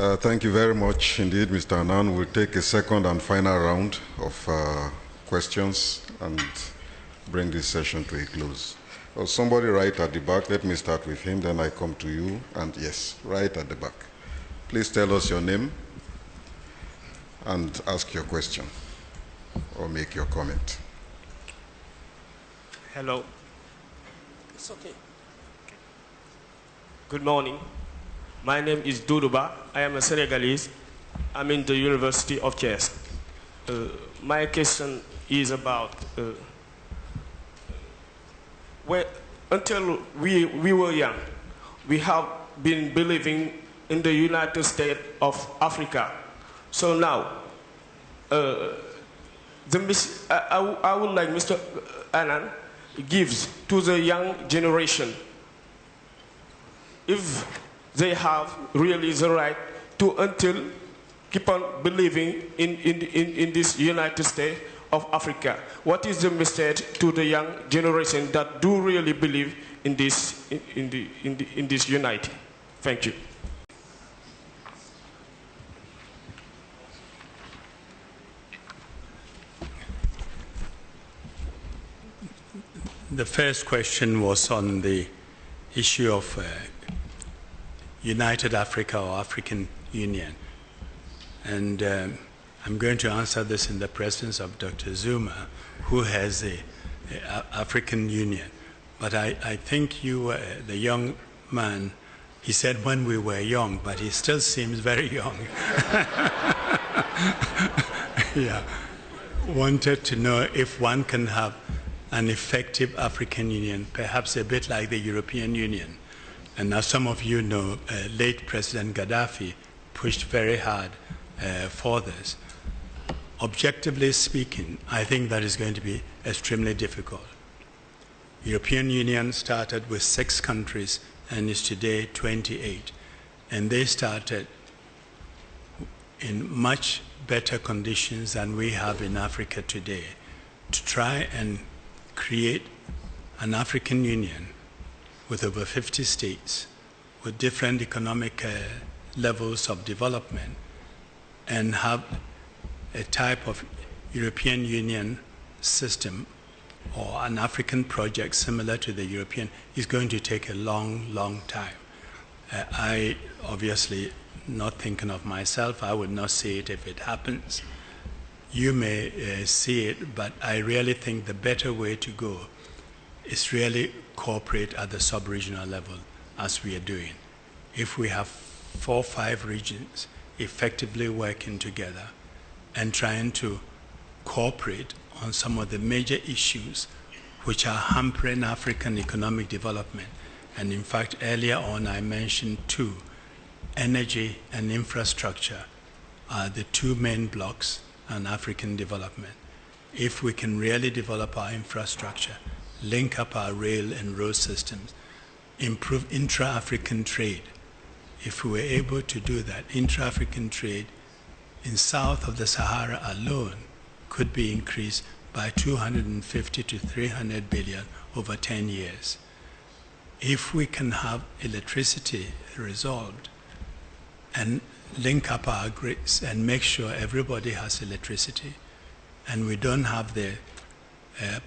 Thank you very much indeed, Mr. Annan. We'll take a second and final round of questions and bring this session to a close. Oh, somebody right at the back. Let me start with him, then I come to you. And yes, right at the back. Please tell us your name and ask your question or make your comment. Hello. It's okay. Good morning. My name is Doudou. I am a Senegalese. I'm in the University of Thiès. My question is about until we were young, we have been believing in the United States of Africa. So now, I would like Mr. Annan gives to the young generation if they have really the right to until keep on believing in this United States of Africa. What is the message to the young generation that do really believe in this in this unity? Thank you. The first question was on the issue of United Africa or African Union. And I'm going to answer this in the presence of Dr. Zuma, who has the African Union. But I think you, the young man, he said when we were young, but he still seems very young. Yeah. Wanted to know if one can have an effective African Union, perhaps a bit like the European Union. And as some of you know, late President Gaddafi pushed very hard for this. Objectively speaking, I think that is going to be extremely difficult. European Union started with 6 countries and is today 28. And they started in much better conditions than we have in Africa today to try and create an African Union with over 50 states, with different economic levels of development, and have a type of European Union system or an African project similar to the European is going to take a long, long time. I obviously, not thinking of myself, I would not see it if it happens. You may see it, but I really think the better way to go is really cooperate at the sub-regional level as we are doing. If we have 4 or 5 regions effectively working together and trying to cooperate on some of the major issues which are hampering African economic development. And in fact, earlier on I mentioned 2, energy and infrastructure are the 2 main blocks on African development. If we can really develop our infrastructure, link up our rail and road systems, improve intra-African trade. If we were able to do that, intra-African trade in south of the Sahara alone could be increased by 250 to 300 billion over 10 years. If we can have electricity resolved and link up our grids and make sure everybody has electricity and we don't have the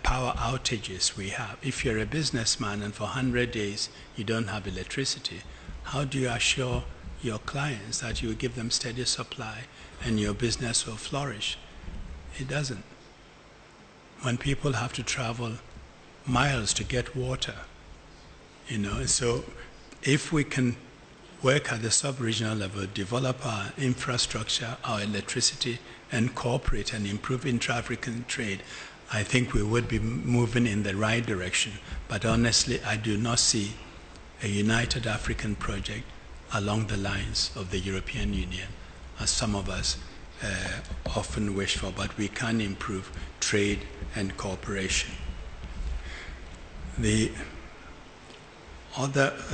power outages we have. If you're a businessman and for 100 days you don't have electricity, how do you assure your clients that you will give them steady supply and your business will flourish? It doesn't. When people have to travel miles to get water, so if we can work at the sub-regional level, develop our infrastructure, our electricity, and cooperate and improve intra-African trade, I think we would be moving in the right direction. But honestly, I do not see a united African project along the lines of the European Union, as some of us often wish for, but we can improve trade and cooperation. The other